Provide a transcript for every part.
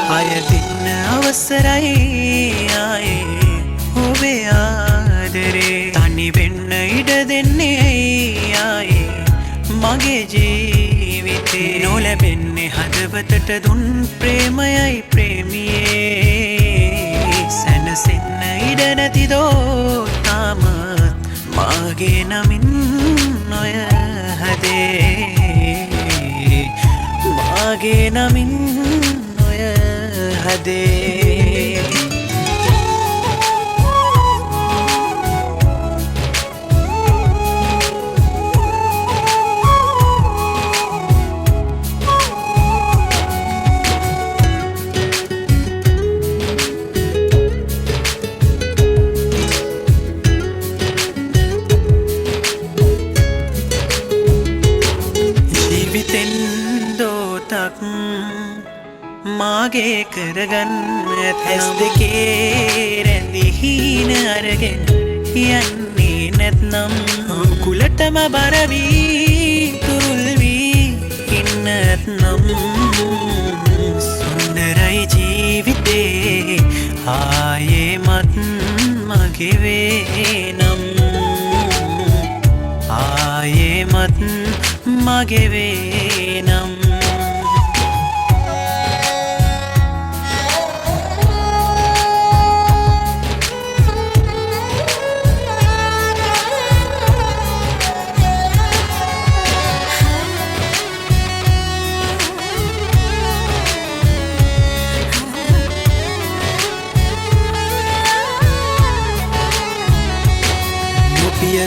අය දෙන්න අවසරයි ආයේ ඔබේ ආදරේ තනි වෙන්න ඉඩ දෙන්නේ ආයේ මගේ ජීවිතේ නොලැබෙන්නේ හදවතට දුන් ප්‍රේමයයි ප්‍රේමියේ සැනසෙන්න ඉඩ නැතිදෝ තාමත් මගේ නමින් නොය හදේ මගේ නමින් නොය හදේ මාගේ කරගන්න ඇස් දෙකේ රැඳි හීන අරගෙන යන්නේ නැත්නම් කුලටම බරවී තුරුල් වී ඉන්න නැත්නම් සුන්දරයි ජීවිතේ ආයේමත් මගේ වේනම් ආයේමත් මගේ වේනම්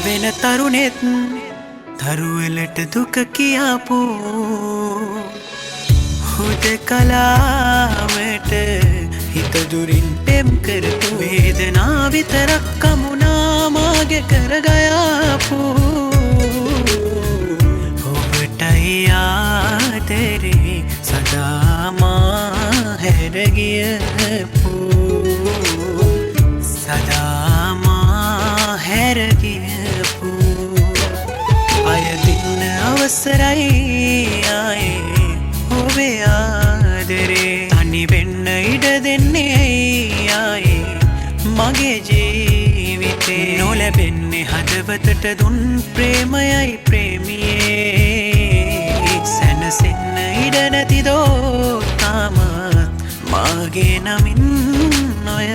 වෙන තරුණෙත් තරුවලට දුක කියාපෝ හුදකලාවට හිත දුරින් පෙම් කරපු වේදනා විතරක් කමුණා මාගේ කරගයාපෝ ඔබටයි ආදරේ සදා මා හැරගියපෝ සදා මා හැරගියපු අය දෙන්න අවසරයි ආයේ ඔබේ ආදරේ තනි වෙන්න ඉඩ දෙන්නේ ආයේ මගේ ජීවිතේ නොලැබෙන්නේ හදවතට දුන් ප්‍රේමයයි ප්‍රේමියේ සැනසෙන්න ඉඩ නැතිදෝ තාමත් මගේ නමින් නොය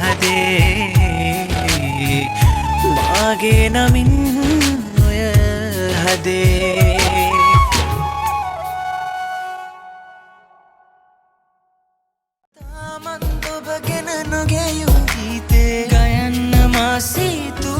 හදේ මගේ නමින් ඔය හදේ තාමත් ඔබ ගැන නොගැයුම් ගීතේ ගයන්න මා සීතු